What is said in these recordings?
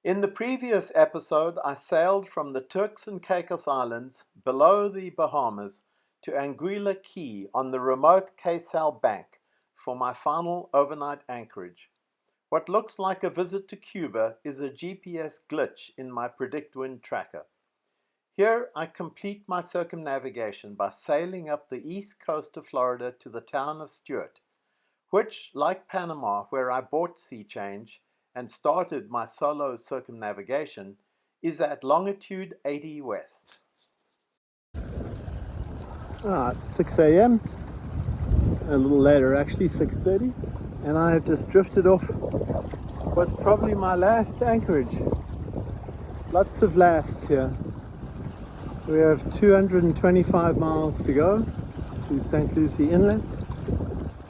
In the previous episode, I sailed from the Turks and Caicos Islands below the Bahamas to Anguilla Cay on the remote Cay Sal Bank for my final overnight anchorage. What looks like a visit to Cuba is a GPS glitch in my predict wind tracker. Here I complete my circumnavigation by sailing up the east coast of Florida to the town of Stuart, which, like Panama, where I bought Sea Change and started my solo circumnavigation, is at longitude 80 west. It's 6 a.m. a little later actually, 6:30, and I have just drifted off what's probably my last anchorage. Lots of lasts here. We have 225 miles to go to St. Lucie Inlet.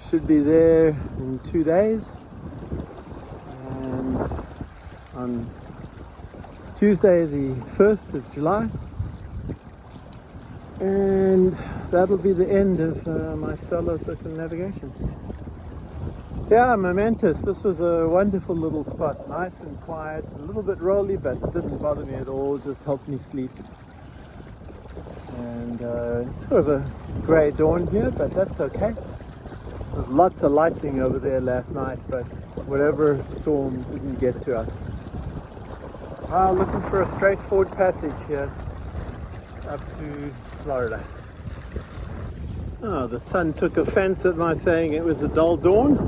Should be there in 2 days, and on Tuesday the 1st of July, and that'll be the end of my solo circumnavigation. Yeah, momentous. This was a wonderful little spot, nice and quiet, a little bit rolly, but it didn't bother me at all, just helped me sleep. And sort of a grey dawn here, but that's okay. There's lots of lightning over there last night, but whatever storm didn't get to us. Wow, looking for a straightforward passage here up to Florida. Oh, the sun took offense at my saying it was a dull dawn,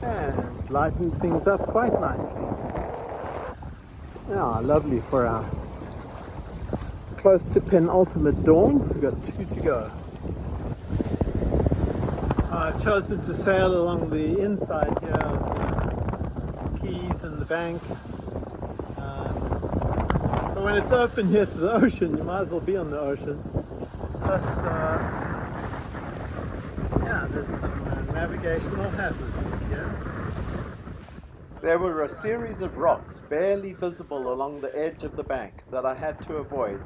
and it's lightened things up quite nicely. Ah, lovely for our close to penultimate dawn. We've got 2 to go. I've chosen to sail along the inside here of the quays and the bank. But when it's open here to the ocean, you might as well be on the ocean. Plus, there's some navigational hazards here. There were a series of rocks barely visible along the edge of the bank that I had to avoid,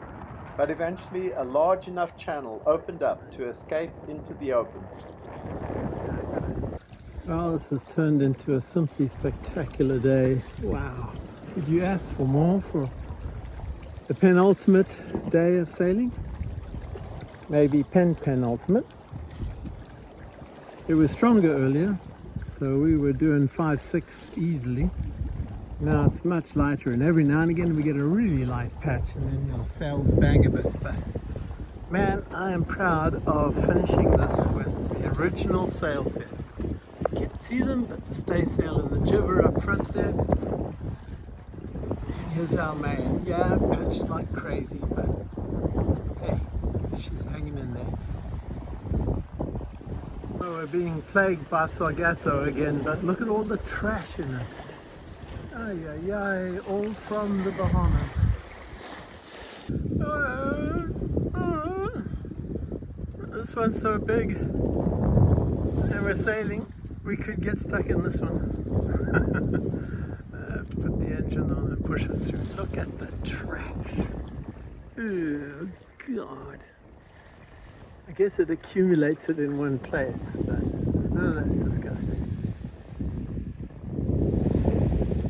but eventually a large enough channel opened up to escape into the open. Well, this has turned into a simply spectacular day. Wow. Could you ask for more for the penultimate day of sailing? Maybe penultimate. It was stronger earlier, so we were doing 5-6 easily. Now it's much lighter, and every now and again we get a really light patch, and then your sails bang a bit. But man, I am proud of finishing this with the original sail set. You can't see them, but the staysail and the jibber up front there. And here's our main. Yeah, patched like crazy, but hey, she's hanging in there. Oh, we're being plagued by Sargassum again, but look at all the trash in it. Ay, ay, ay, all from the Bahamas. This one's so big, and we're sailing, we could get stuck in this one. I have to put the engine on and push us through. Look at the trash. Oh, God. I guess it accumulates it in one place, but oh, that's disgusting.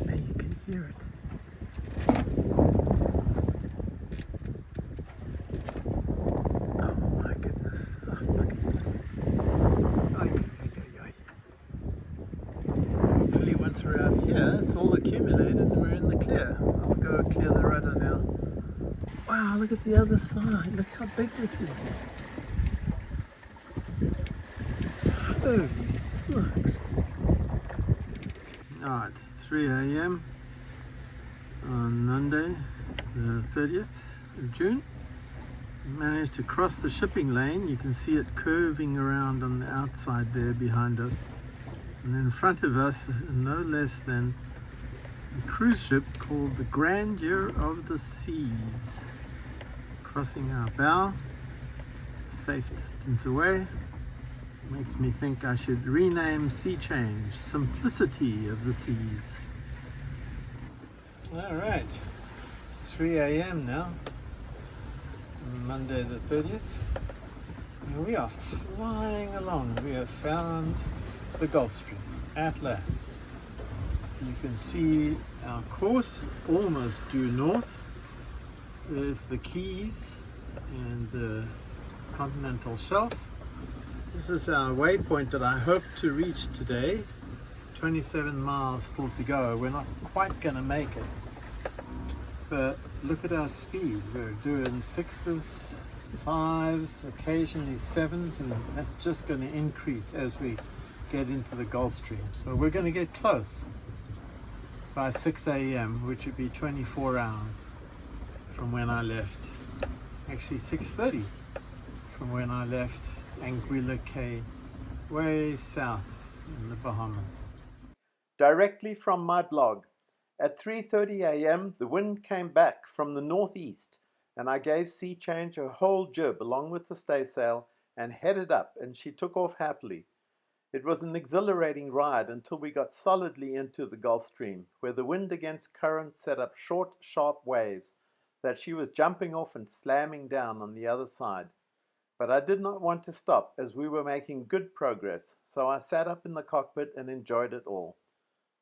And you can hear it. Oh my goodness. Oh, look at this. Ay, ay, ay, ay. Hopefully once we're out here, it's all accumulated and we're in the clear. I'll go clear the rudder now. Wow, look at the other side. Look how big this is. Holy smokes. It's 3 a.m. on Monday, the 30th of June. We managed to cross the shipping lane. You can see it curving around on the outside there behind us. And in front of us, no less than a cruise ship called the Grandeur of the Seas. Crossing our bow, safe distance away. Makes me think I should rename Sea Change Simplicity of the Seas. Alright, it's 3 a.m. now, Monday the 30th, and we are flying along. We have found the Gulf Stream at last. You can see our course almost due north. There's the Keys and the continental shelf. This is our waypoint that I hope to reach today. 27 miles still to go. We're not quite going to make it. But look at our speed. We're doing 6s, 5s, occasionally 7s, and that's just going to increase as we get into the Gulf Stream. So we're going to get close by 6 a.m., which would be 24 hours from when I left. Actually 6:30 from when I left Anguilla Cay, way south in the Bahamas. Directly from my blog, at 3:30 a.m. the wind came back from the northeast, and I gave Sea Change a whole jib along with the staysail and headed up, and she took off happily. It was an exhilarating ride until we got solidly into the Gulf Stream, where the wind against current set up short, sharp waves that she was jumping off and slamming down on the other side. But I did not want to stop, as we were making good progress, so I sat up in the cockpit and enjoyed it all.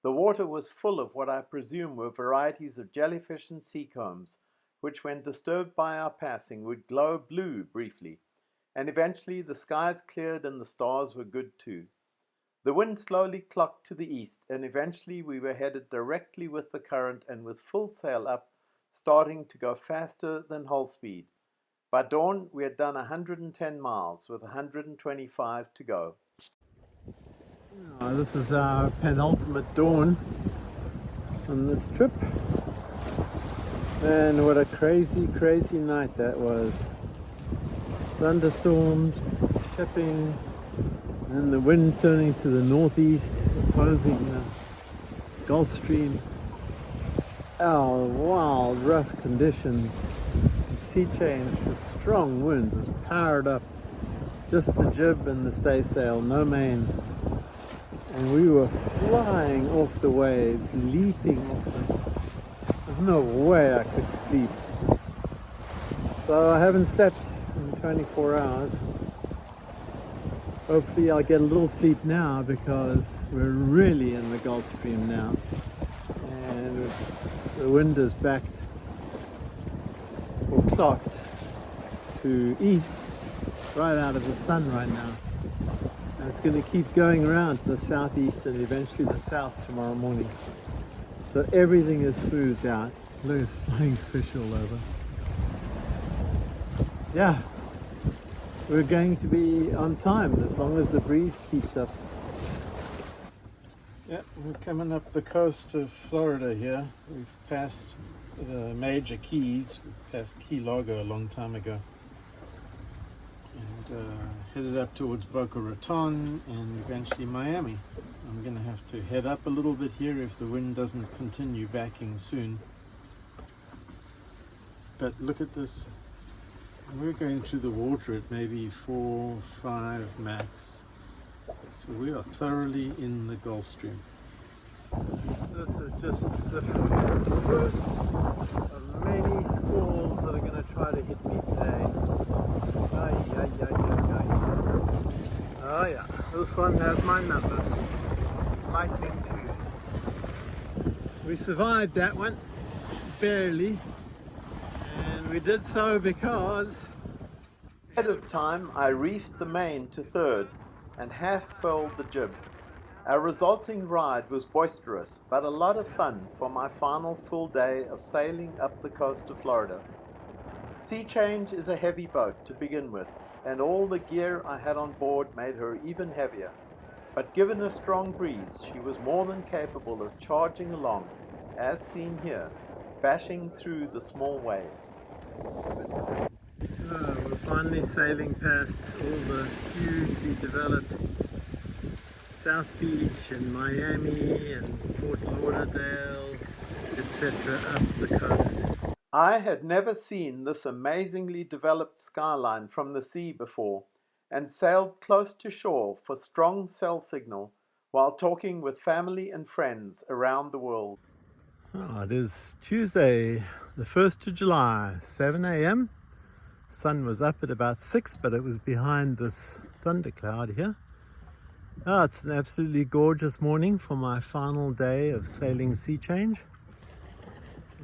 The water was full of what I presume were varieties of jellyfish and sea combs, which when disturbed by our passing would glow blue briefly, and eventually the skies cleared and the stars were good too. The wind slowly clocked to the east, and eventually we were headed directly with the current and with full sail up, starting to go faster than hull speed. By dawn we had done 110 miles with 125 to go. This is our penultimate dawn on this trip. Man, what a crazy night that was. Thunderstorms, shipping, and the wind turning to the northeast, opposing the Gulf Stream. Oh, wild, rough conditions. Sea change with strong wind was powered up. Just the jib and the staysail, no main. And we were flying off the waves, leaping off them. There's no way I could sleep. So I haven't slept in 24 hours. Hopefully I'll get a little sleep now, because we're really in the Gulf Stream now. And the wind is backed or clocked to east, right out of the sun right now. And it's going to keep going around to the southeast and eventually the south tomorrow morning. So everything is smoothed out. Look, there's flying fish all over. Yeah, we're going to be on time as long as the breeze keeps up. Yeah, we're coming up the coast of Florida here. We've passed the major keys. We passed Key Largo a long time ago. And headed up towards Boca Raton and eventually Miami. I'm going to have to head up a little bit here if the wind doesn't continue backing soon. But look at this. We're going through the water at maybe 4, 5 max. So we are thoroughly in the Gulf Stream. This is just the first of many squalls that are going to try to hit me today. Oh yeah, this one has my number. Lightning 2. We survived that one, barely. And we did so because ahead of time I reefed the main to third and half furled the jib. Our resulting ride was boisterous, but a lot of fun for my final full day of sailing up the coast of Florida. Sea Change is a heavy boat to begin with, and all the gear I had on board made her even heavier. But given a strong breeze, she was more than capable of charging along, as seen here, bashing through the small waves. We're finally sailing past all the hugely developed South Beach and Miami and Fort Lauderdale, etc. up the coast. I had never seen this amazingly developed skyline from the sea before, and sailed close to shore for strong cell signal while talking with family and friends around the world. It is Tuesday, the 1st of July, 7 a.m. Sun was up at about 6, but it was behind this thundercloud here. Oh, it's an absolutely gorgeous morning for my final day of sailing sea change.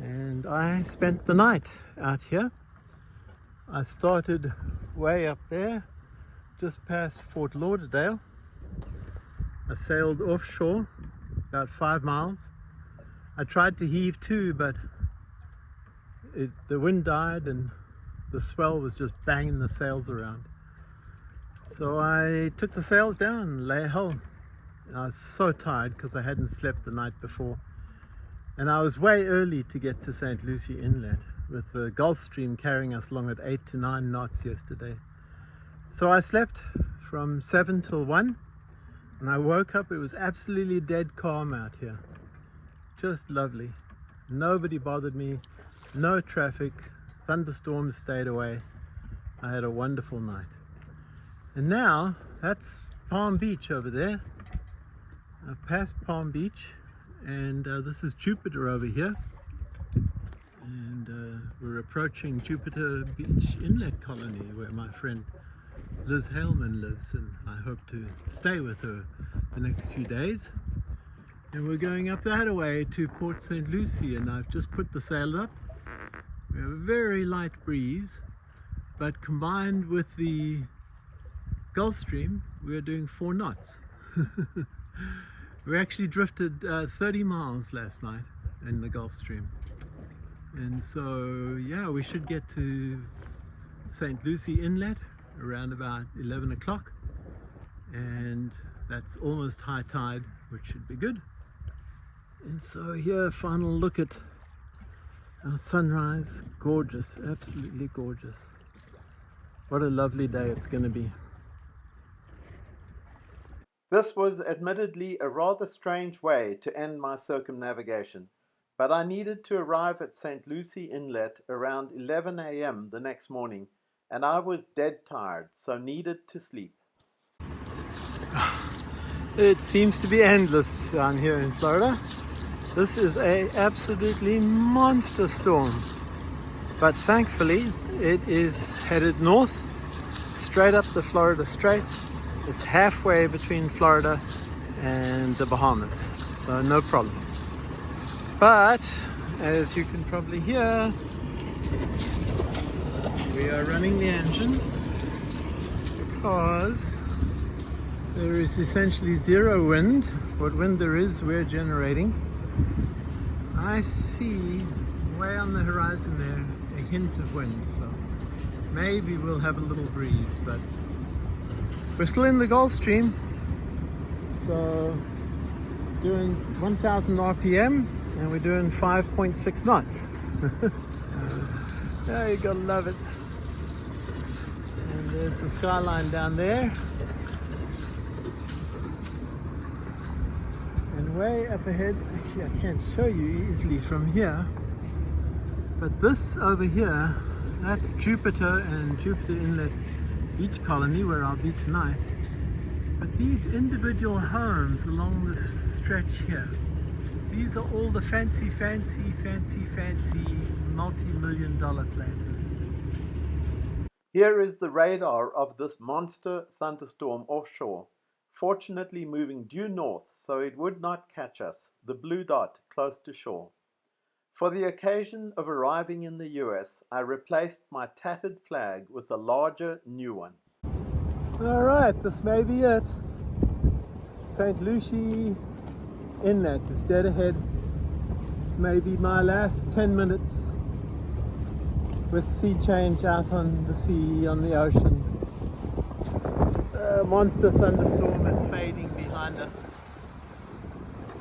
And I spent the night out here. I started way up there, just past Fort Lauderdale. I sailed offshore about 5 miles. I tried to heave to, but the wind died and the swell was just banging the sails around. So I took the sails down and lay hull. And I was so tired because I hadn't slept the night before. And I was way early to get to St. Lucie Inlet, with the Gulf Stream carrying us along at 8 to 9 knots yesterday. So I slept from 7 till 1, and I woke up. It was absolutely dead calm out here. Just lovely. Nobody bothered me, no traffic, thunderstorms stayed away. I had a wonderful night. And now that's Palm Beach over there. I've passed Palm Beach, and this is Jupiter over here. And we're approaching Jupiter Beach Inlet Colony, where my friend Liz Haleman lives, and I hope to stay with her the next few days. And we're going up that way to Port St. Lucie, and I've just put the sail up. We have a very light breeze, but combined with the Gulf Stream, we're doing 4 knots. We actually drifted 30 miles last night in the Gulf Stream. And so, yeah, we should get to St. Lucie Inlet around about 11 o'clock. And that's almost high tide, which should be good. And so here, final look at our sunrise. Gorgeous, absolutely gorgeous. What a lovely day it's going to be. This was admittedly a rather strange way to end my circumnavigation, but I needed to arrive at St. Lucie Inlet around 11 a.m. the next morning, and I was dead tired, so needed to sleep. It seems to be endless down here in Florida. This is an absolutely monster storm, but thankfully it is headed north, straight up the Florida Strait. It's halfway between Florida and the Bahamas, so no problem. But as you can probably hear, we are running the engine because there is essentially zero wind. What wind there is, we're generating. I see way on the horizon there a hint of wind, so maybe we'll have a little breeze, but we're still in the Gulf Stream, so doing 1000 RPM, and we're doing 5.6 knots. Yeah, you gotta love it. And there's the skyline down there. And way up ahead, actually I can't show you easily from here, but this over here, that's Jupiter and Jupiter Inlet Beach Colony, where I'll be tonight. But these individual homes along the stretch here, these are all the fancy multi-million-dollar places. Here is the radar of this monster thunderstorm offshore, fortunately moving due north so it would not catch us, the blue dot close to shore. For the occasion of arriving in the US, I replaced my tattered flag with a larger new one. Alright, this may be it. St. Lucie Inlet is dead ahead. This may be my last 10 minutes with sea change out on the sea, on the ocean. The monster thunderstorm is fading behind us.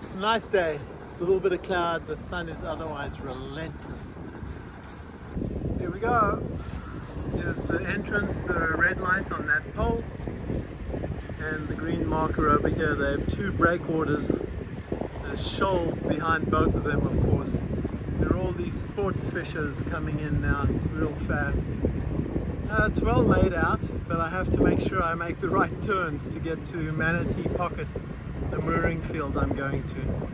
It's a nice day. A little bit of cloud, the sun is otherwise relentless. Here we go. Here's the entrance, the red light on that pole, and the green marker over here. They have 2 breakwaters. There's shoals behind both of them, of course. There are all these sports fishers coming in now real fast. It's well laid out, but I have to make sure I make the right turns to get to Manatee Pocket, the mooring field I'm going to.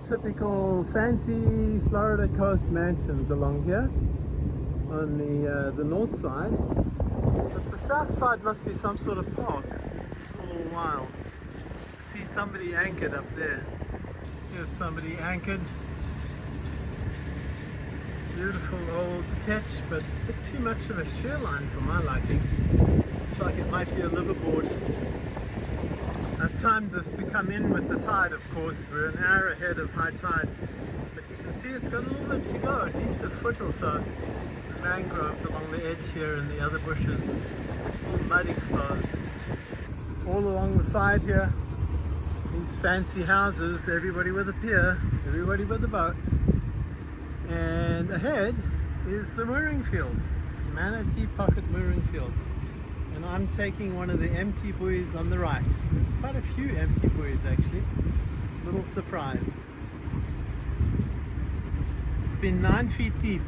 Typical fancy Florida coast mansions along here on the north side, but the south side must be some sort of park. while. See somebody anchored up there. Here's somebody anchored. Beautiful old ketch, but a bit too much of a shear line for my liking. Looks like it might be a liverboard. I've timed this to come in with the tide, of course. We're an hour ahead of high tide. But you can see it's got a little bit to go, at least a foot or so. The mangroves along the edge here and the other bushes. There's still mud exposed. All along the side here, these fancy houses, everybody with a pier, everybody with a boat. And ahead is the mooring field, Manatee Pocket Mooring Field. And I'm taking one of the empty buoys on the right. There's quite a few empty buoys actually. A little surprised. It's been 9 feet deep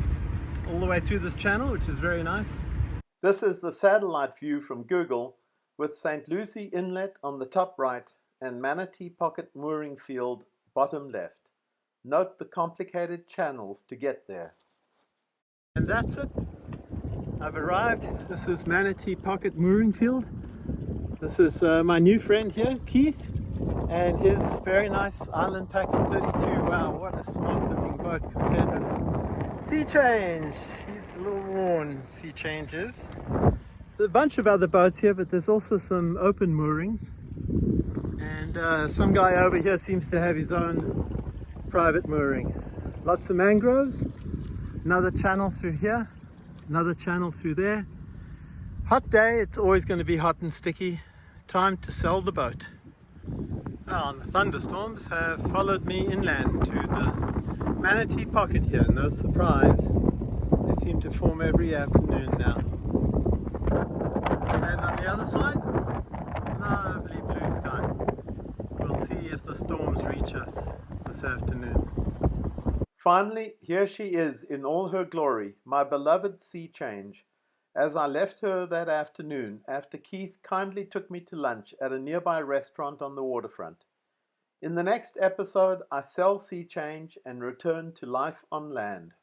all the way through this channel, which is very nice. This is the satellite view from Google with St. Lucie Inlet on the top right and Manatee Pocket Mooring Field bottom left. Note the complicated channels to get there. And that's it. I've arrived. This is Manatee Pocket Mooring Field. This is my new friend here, Keith, and his very nice Island Packet 32. Wow, what a smart looking boat compared with Sea Change. She's a little worn, Sea Changes. There's a bunch of other boats here, but there's also some open moorings. And some guy over here seems to have his own private mooring. Lots of mangroves, another channel through here, another channel through there. Hot day, it's always going to be hot and sticky. Time to sell the boat. Well, the thunderstorms have followed me inland to the Manatee Pocket here. No surprise, they seem to form every afternoon now. And on the other side, lovely blue sky. We'll see if the storms reach us this afternoon. Finally, here she is in all her glory, my beloved Sea Change. As I left her that afternoon, after Keith kindly took me to lunch at a nearby restaurant on the waterfront. In the next episode, I sell Sea Change and return to life on land.